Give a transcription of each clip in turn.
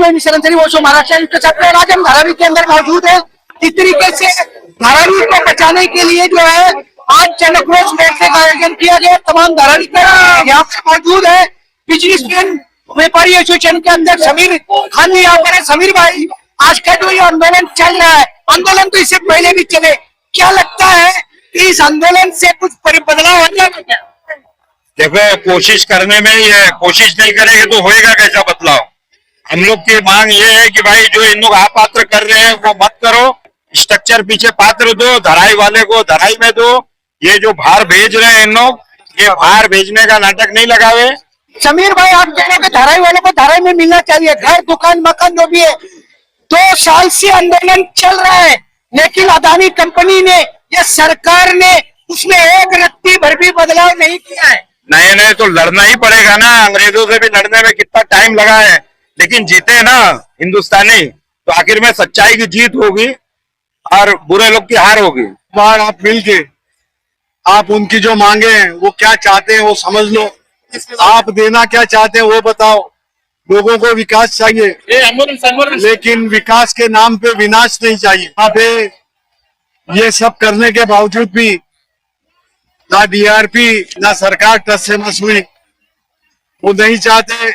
मैं मिस्टर अंसारी वो महाराष्ट्र के छात्र आज हम धारावी के अंदर मौजूद है। इस तरीके से धारावी को बचाने के लिए जो है आज जनक्रोश मोर्चे का आयोजन किया गया। तमाम धारावी के यहाँ पे मौजूद है। बिजनेसमैन व्यापारी एसोसिएशन के अध्यक्ष समीर खान जी यहाँ पर है। समीर भाई, आज का जो ये आंदोलन चल रहा है, आंदोलन तो इससे पहले भी चले, क्या लगता है कि इस आंदोलन से कुछ बदलाव हो जाएगा क्या? देखो, कोशिश करने में ही है, कोशिश नहीं करेंगे तो होएगा कैसा बदलाव। हम लोग की मांग ये है कि भाई जो इन लोग अपात्र कर रहे हैं वो मत करो, स्ट्रक्चर पीछे पात्र दो, धराई वाले को धराई में दो। ये जो बाहर भेज रहे हैं इन लोग, ये बाहर भेजने का नाटक नहीं लगावे। समीर भाई, आप कह रहे हैं धाराई वालों को धाराई में मिलना चाहिए, घर दुकान मकान जो भी है। 2 साल से आंदोलन चल रहा है, लेकिन अदानी कंपनी ने या सरकार ने उसमें एक रत्ती भर भी बदलाव नहीं किया है। नहीं तो लड़ना ही पड़ेगा ना। अंग्रेजों से भी लड़ने में कितना टाइम लगा है, लेकिन जीते ना हिंदुस्तानी, तो आखिर में सच्चाई की जीत होगी और बुरे लोग की हार होगी। बार आप मिलके आप उनकी जो मांगे हैं वो क्या चाहते हैं वो समझ लो, आप देना क्या चाहते हैं वो बताओ। लोगों को विकास चाहिए, लेकिन विकास के नाम पे विनाश नहीं चाहिए। यहाँ पे ये सब करने के बावजूद भी ना डीआरपी ना सरकार टस से मस हुई। वो नहीं चाहते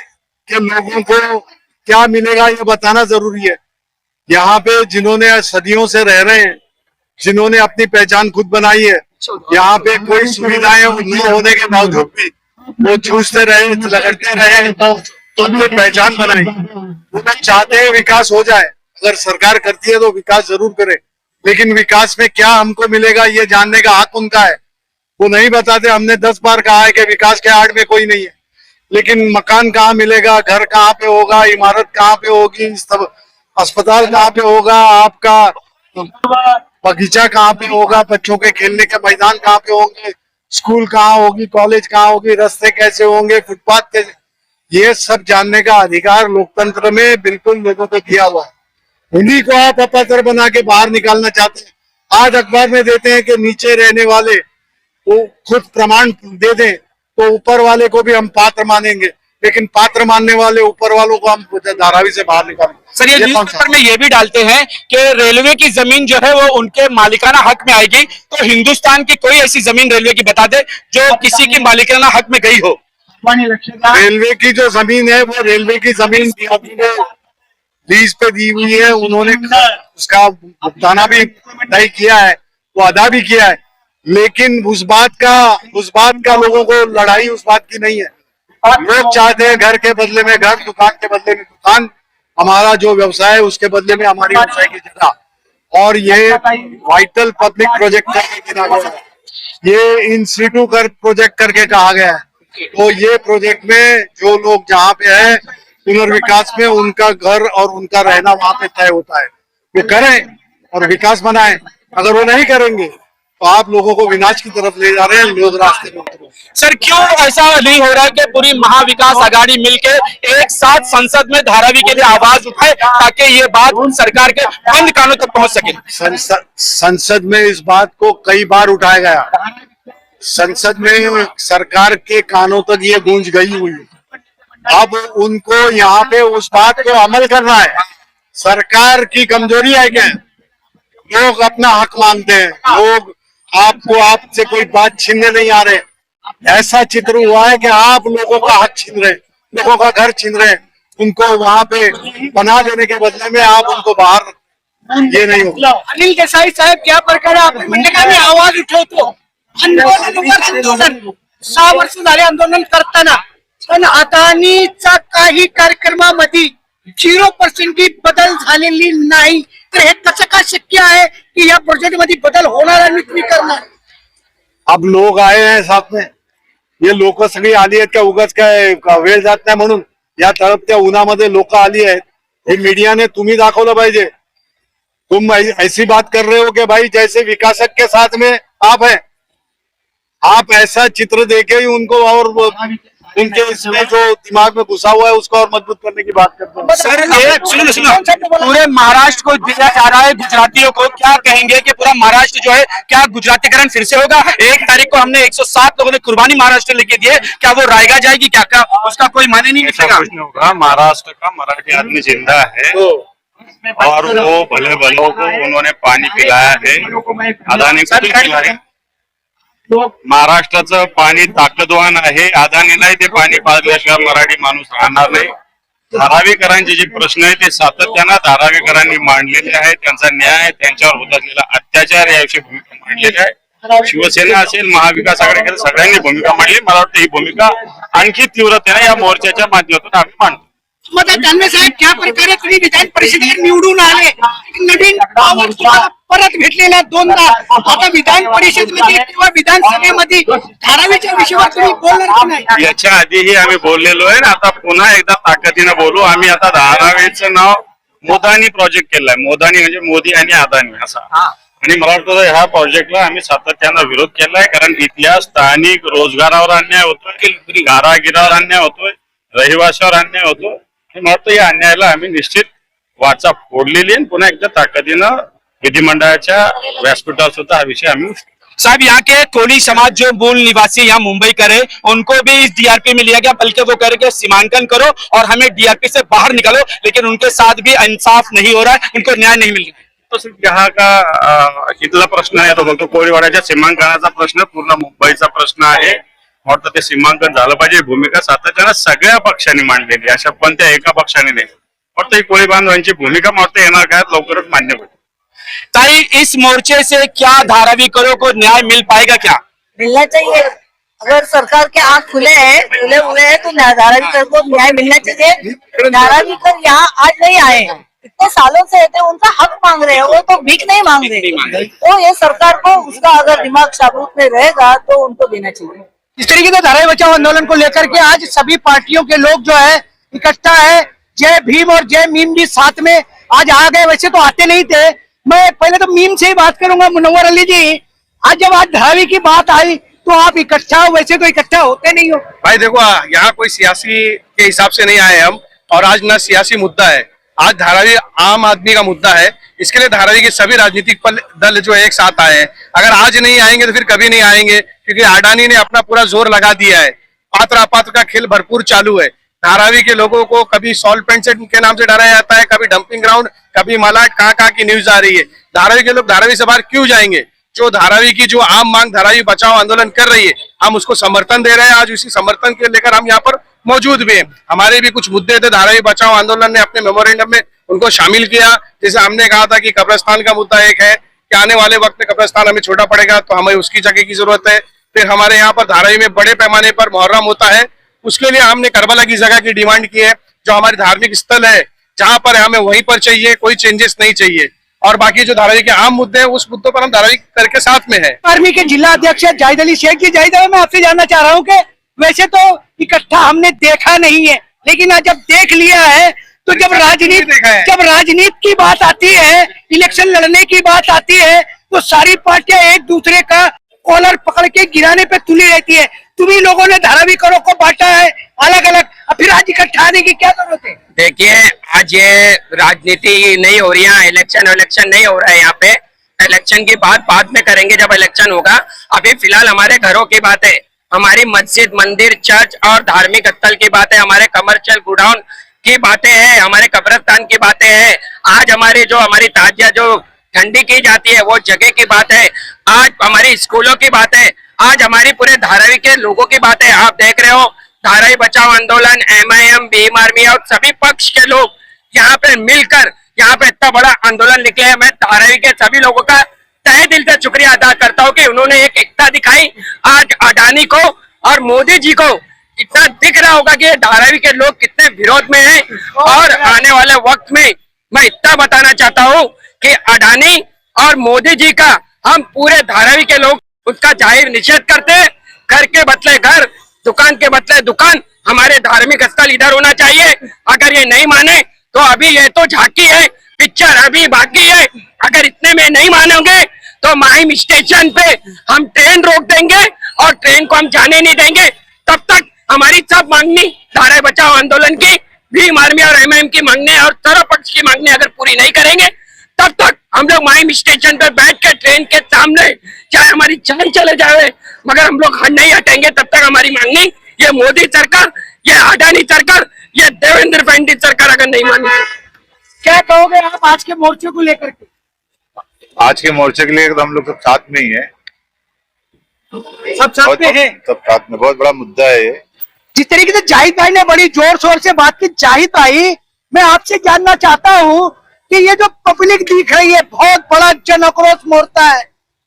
कि लोगों को क्या मिलेगा ये बताना जरूरी है। यहाँ पे जिन्होंने सदियों से रह रहे हैं, जिन्होंने अपनी पहचान खुद बनाई है, यहाँ पे कोई सुविधाएं न होने के बावजूद भी वो चूसते रहे, लगते रहे, तो अपनी पहचान बनाई। वो चाहते हैं विकास हो जाए, अगर सरकार करती है तो विकास जरूर करे, लेकिन विकास में क्या हमको मिलेगा ये जानने का हक उनका है। वो नहीं बताते। हमने 10 बार कहा है कि विकास के आड़ में कोई नहीं है, लेकिन मकान कहाँ मिलेगा, घर कहाँ पे होगा, इमारत कहाँ पे होगी, अस्पताल कहाँ पे होगा, आपका बगीचा कहाँ पे होगा, बच्चों के खेलने के मैदान कहाँ पे होंगे, स्कूल कहाँ होगी, कॉलेज कहाँ होगी, रास्ते कैसे होंगे, फुटपाथ कैसे, ये सब जानने का अधिकार लोकतंत्र में बिल्कुल लोगों को दिया हुआ है। उन्हीं को आप अपात्र बना के बाहर निकालना चाहते हैं। आज अखबार में देते हैं कि नीचे रहने वाले वो खुद प्रमाण दे दें तो ऊपर वाले को भी हम पात्र मानेंगे, लेकिन पात्र मानने वाले ऊपर वालों को हम धारावी से बाहर निकालेंगे। सर, ये न्यूज़पेपर में ये भी डालते हैं कि रेलवे की जमीन जो है वो उनके मालिकाना हक में आएगी, तो हिंदुस्तान की कोई ऐसी जमीन रेलवे की बता दे जो किसी की मालिकाना हक में गई हो। रेलवे की जो जमीन है वो रेलवे की जमीन लीज पे दी हुई है। उन्होंने उसका भुगताना भी तय किया है, वो अदा भी किया है, लेकिन उस बात का लोगों को लड़ाई उस बात की नहीं है। लोग चाहते हैं घर के बदले में घर, दुकान के बदले में दुकान, हमारा जो व्यवसाय है उसके बदले में हमारी व्यवसाय की जगह। और ये वाइटल पब्लिक प्रोजेक्ट करके गिना गया है, ये इन सीटू कर प्रोजेक्ट करके कहा गया है। तो ये प्रोजेक्ट में जो लोग जहाँ पे है पुनर्विकास में, उनका घर और उनका रहना वहाँ पे तय होता है। वो करें और विकास बनाएं। अगर वो नहीं करेंगे तो आप लोगों को विनाश की तरफ ले जा रहे हैं, लोग रास्ते में उतरो। सर, क्यों ऐसा नहीं हो रहा है कि पूरी महाविकास आघाड़ी मिलकर एक साथ संसद में धारावी के लिए आवाज उठाए ताकि ये बात सरकार के बंद कानों तक पहुंच सके? संसद में इस बात को कई बार उठाया गया, संसद में सरकार के कानों तक ये गूंज गई हुई है। अब उनको यहाँ पे उस बात को अमल करना है। सरकार की कमजोरी है क्या? लोग अपना हक मांगते हैं, लोग आपसे कोई बात छीनने नहीं आ रहे। ऐसा चित्र हुआ है कि आप लोगों का हक छीन रहे, लोगों का घर छीन रहे, उनको वहां पे बना देने के बदले में आप उनको बाहर, ये नहीं होगा। अनिल देसाई साहेब, क्या प्रकार आहे? आवाज उठवतो, आंदोलन 6 वर्ष झाले आंदोलन करताना, पण अदानीचा काही कार्यक्रमामध्ये 0% बदल झालेली नाही। तर हे कसं काय शक्य आहे की या प्रोजेक्ट मध्ये बदल होणार आणि तुम्ही करणार? अब लोग आए हैं साथ में, ये लोक सगळी आली आहेत का उगाच काय वेळ जात नाही म्हणून? या तळपत्या उन्हामध्ये लोक आली आहेत, हे मीडियाने तुम्ही दाखवलं पाहिजे। तुम ऐसी बात कर रहे हो कि भाई जैसे विकासक के साथ में आप हैं, आप ऐसा चित्र देके ही उनको और उनके इसमें जो दिमाग में घुसा हुआ है उसको और मजबूत करने की बात करते हैं। सर एक सुनो पूरे महाराष्ट्र को दिया जा रहा है गुजरातियों को, क्या कहेंगे कि पूरा महाराष्ट्र जो है क्या गुजरातीकरण फिर से होगा? 1 तारीख को हमने 107 लोगों ने कुर्बानी महाराष्ट्र लेके दी है, क्या वो रायगा जाएगी? क्या क्या उसका कोई माने नहीं ऐसा निकलेगा? कुछ नहीं होगा। महाराष्ट्र का मराठी आदमी जिंदा है और वो भले भलों को उन्होंने पाणी पिलाया है, अदानी को भी पिलाया। महाराष्ट्राचं पाणी ताकदवान आहे, अदानीलाही ते पाणी पाजल्याशिवाय मराठी माणूस राहणार नाही। धारावीकरांचे जे प्रश्न आहेत ते सातत्यानं धारावीकरांनी मांडलेले आहेत, त्यांचा न्याय, त्यांच्यावर होत असलेला अत्याचार याविषयी भूमिका मांडलेली आहे। शिवसेना असेल, महाविकास आघाडी असेल, सगळ्यांनी भूमिका मांडली। मला वाटतं ही भूमिका आणखी तीव्रतेने या मोर्चाच्या माध्यमातून आम्ही मांडतो। मग दानवे साहेब ज्या प्रकारे तुम्ही विधान परिषदेत निवडून आले, नवीन पावर तुम्हाला परत भेटलेल्या 2दा, आता विधान परिषदेमध्ये किंवा विधानसभेमध्ये धारावीच्या विषयावर तुम्ही बोलणार की नाही? याच्या आधीही आम्ही बोललेलो आहे, आता पुन्हा एकदा ताकदीनं बोलू। आम्ही आता धारावीचं नाव मोदानी प्रोजेक्ट केलाय, मोदानी म्हणजे मोदी आणि अदानी असा। आणि मला वाटतं ह्या प्रोजेक्टला आम्ही सातत्यानं विरोध केलाय, कारण इथल्या स्थानिक रोजगारावर अन्याय होतोय, कारागिरावर अन्याय होतोय, रहिवाशावर अन्याय होतोय। मला वाटतं या अन्यायाला आम्ही निश्चित वाचा फोडलेली आहे। पुन्हा एकदा ताकदीनं विधिमंडळाच्या व्यासपीठावर सुद्धा हा विषय आम्ही साहब यहाँ के कोली समाज जो मूल निवासी यहाँ मुंबई करे, उनको भी इस डीआरपी में लिया गया, बल्कि वो कह रहे कि सीमांकन करो और हमें डीआरपी से बाहर निकालो, लेकिन उनके साथ भी इंसाफ नहीं हो रहा है, उनको न्याय नहीं मिल रहा है। तो सिर्फ यहाँ का इथला प्रश्न आहे, तो फक्त कोळीवाड्याच्या सीमांकनाचा प्रश्न पूर्ण मुंबईचा प्रश्न आहे। वाटतं ते सीमांकन झालं पाहिजे। भूमिका सातत्यानं सगळ्या पक्षांनी मांडलेली, अशा पण त्या एका पक्षाने नाही। वाटतं ही कोळी बांधवांची भूमिका वाटतं येणार काळात लवकरच मान्य होईल। ताई, इस मोर्चे से क्या धारावीकरों को न्याय मिल पाएगा? क्या मिलना चाहिए? अगर सरकार के आंख खुले हुए हैं तो धारावीकर को न्याय मिलना चाहिए। धारावीकर यहाँ आज नहीं आए, इतने सालों से थे, उनका हक मांग रहे हैं, वो तो भीख नहीं मांग रहे। तो ये सरकार को उसका अगर दिमाग साबुत में रहेगा तो उनको देना चाहिए। इस तरीके से धारावी बचाओ आंदोलन को लेकर के आज सभी पार्टियों के लोग जो है इकट्ठा है। जय भीम और जय मीम भी साथ में आज आ गए, वैसे तो आते नहीं थे। मैं पहले तो मीम से ही बात करूंगा, मुनव्वर अली जी, आज जब आज धारावी की बात आई तो आप इकट्ठा हो, वैसे तो इकट्ठा होते नहीं हो। भाई देखो, यहाँ कोई सियासी के हिसाब से नहीं आए हम, और आज ना सियासी मुद्दा है, आज धारावी आम आदमी का मुद्दा है। इसके लिए धारावी के सभी राजनीतिक दल जो है एक साथ आए हैं। अगर आज नहीं आएंगे तो फिर कभी नहीं आएंगे, क्योंकि अडानी ने अपना पूरा जोर लगा दिया है। पात्र अपात्र का खेल भरपूर चालू है। धारावी के लोगों को कभी सॉल्ट पेंट सेट के नाम से डराया जाता है, कभी डंपिंग ग्राउंड, कभी मलाट, कहाँ की न्यूज आ रही है। धारावी के लोग धारावी से बाहर क्यों जाएंगे? जो धारावी की जो आम मांग धारावी बचाओ आंदोलन कर रही है, हम उसको समर्थन दे रहे हैं। आज उसी समर्थन के लेकर हम यहाँ पर मौजूद भी हैं। हमारे भी कुछ मुद्दे थे, धारावी बचाओ आंदोलन ने अपने मेमोरेंडम में उनको शामिल किया। जैसे हमने कहा था कि कब्रिस्तान का मुद्दा एक है कि आने वाले वक्त में कब्रिस्तान हमें छोटा पड़ेगा, तो हमें उसकी जगह की जरूरत है। फिर हमारे यहाँ पर धारावी में बड़े पैमाने पर मुहर्रम होता है, उसके लिए हमने करबला की जगह की डिमांड की है, जो हमारी धार्मिक स्थल है, जहां पर हमें वहीं पर चाहिए, कोई चेंजेस नहीं चाहिए। और बाकी जो धारावी के आम मुद्दे हैं, उस मुद्दों पर हम धारावी करके साथ में है। आर्मी के जिला अध्यक्ष जाहिद अली शेख जी, जाहिद मैं आपसे जानना चाह रहा हूँ कि वैसे तो इकट्ठा हमने देखा नहीं है, लेकिन आज जब देख लिया है तो जब राजनीति की बात आती है, इलेक्शन लड़ने की बात आती है, तो सारी पार्टियां एक दूसरे का कॉलर पकड़ के गिराने पे तुली रहती है। तुम्ही लोगों ने धारावीकरों को बांटा है अलग अलग, फिर आज इकट्ठा आने की क्या जरूरत है? देखिए, आज ये राजनीति नहीं हो रही है, इलेक्शन नहीं हो रहा है। यहाँ पे इलेक्शन की बात बाद में करेंगे जब इलेक्शन होगा। अभी फिलहाल हमारे घरों की बात है, हमारी मस्जिद, मंदिर, चर्च और धार्मिक स्थल की बात है, हमारे कमर्शियल गोडाउन की बातें हैं, हमारे कब्रिस्तान की बातें हैं। आज हमारी ताजिया जो ठंडी की जाती है वो जगह की बात है। आज हमारी स्कूलों की बात है, आज हमारी पूरे धारावी के लोगों की बात है। आप देख रहे हो, धारावी बचाओ आंदोलन, MIM, भीम आर्मी और सभी पक्ष के लोग यहाँ पे मिलकर यहाँ पे इतना बड़ा आंदोलन निकले हैं। मैं धारावी के सभी लोगों का तहे दिल से शुक्रिया अदा करता हूँ कि उन्होंने एक एकता दिखाई। आज अडानी को और मोदी जी को इतना दिख रहा होगा कि धारावी के लोग कितने विरोध में हैं। और आने वाले वक्त में मैं इतना बताना चाहता हूँ कि अडानी और मोदी जी का हम पूरे धारावी के लोग उसका जाहिर निषेध करते हैं। घर के बदले घर, दुकान के बदले दुकान, हमारे धार्मिक स्थल इधर होना चाहिए। अगर ये नहीं माने तो अभी ये तो झांकी है, पिक्चर अभी बाकी है। अगर इतने में नहीं मानोगे तो माहिम स्टेशन पे हम ट्रेन रोक देंगे और ट्रेन को हम जाने नहीं देंगे। तब तक हमारी सब मांगनी धारा बचाओ आंदोलन की, भीम आर्मी और एमएम की मांगने और चारों पक्ष की मांगने अगर पूरी नहीं करेंगे तब तक हम लोग माइम स्टेशन पे बैठ के ट्रेन के सामने चाहे हमारी जान चले जाए मगर हम लोग नहीं हटेंगे तब तक हमारी मांगनी। ये मोदी सरकार, ये अडानी सरकार, ये देवेंद्र फडणवीस सरकार अगर नहीं मानी क्या कहोगे आप आज के मोर्चे को लेकर के? आज के मोर्चे के लिए तो हम लोग सब साथ में ही है, सब साथ में है। सब साथ में, बहुत बड़ा मुद्दा है ये। जिस तरीके से जाहिद भाई ने बड़ी जोर शोर से बात की, जाहिद भाई मैं आपसे जानना चाहता हूँ कि ये जो पब्लिक दिख रही है बहुत बड़ा जन आक्रोश मोर्चा है,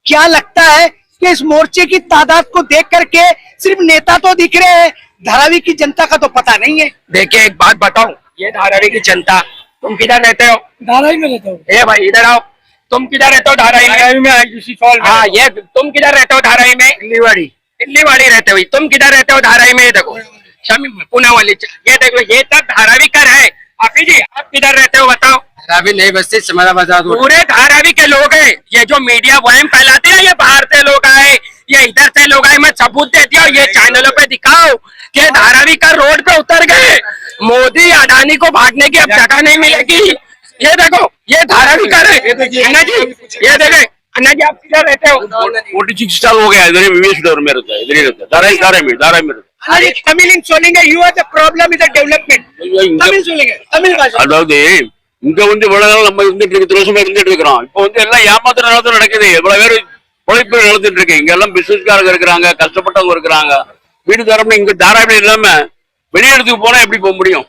क्या लगता है कि इस मोर्चे की तादाद को देख करके सिर्फ नेता तो दिख रहे हैं, धारावी की जनता का तो पता नहीं है। देखिए एक बात बताऊं, ये धारावी की जनता, तुम किधर रहते हो? धारावी में रहता हूँ। ए भाई इधर आओ, तुम किधर रहते हो? धारावी में। हाँ ये तुम किधर रहते हो? धारावी में दिल्लीवाड़ी रहते हो। तुम किधर रहते हो? धारावी में। देखो शमी पुणे वाली, ये देखो ये सब धारावी कर है। आपी जी आप किधर रहते हो बताओ? धारावी नहीं बस्ती समाराबाद। पूरे धारावी के लोग हैं। ये जो मीडिया वहम फैलाते हैं ये बाहर से लोग आए, ये इधर से लोग आए, मैं सबूत देती हूँ, ये चैनलों पे दिखाओ कि धारावी का रोड पे उतर गए। मोदी अडानी को भागने की अब जगह नहीं मिलेगी। ये देखो ये धारावी का है अन्ना जी, ये देखे अन्ना जी आप किधर रहते हो? 46 साल हो गया इधर विवेश में रहता है, इधर ही रहता है, धारावी में तमिल सोलेंगे, you are the problem is the development. Tamil सोलेंगे, तमिल भाषा। அதாவது இங்க வந்து இவ்வளவு நாள் நம்ம இருந்துட்டு இருக்கு, வருஷமா இருந்துட்டு இருக்கிறோம். இப்போ வந்து எல்லாம் ஏமாத்திர நடத்த நடக்குது, இவ்வளவு பேர் உழைப்பு நடந்துட்டு இருக்கு. இங்க எல்லாம் பிசினஸ்காரங்க இருக்கிறாங்க, கஷ்டப்பட்டவங்க இருக்கிறாங்க. வீடு தரம்னு இங்க தாராளம் இல்லாம வெளியிடத்துக்கு போனா எப்படி போக முடியும்?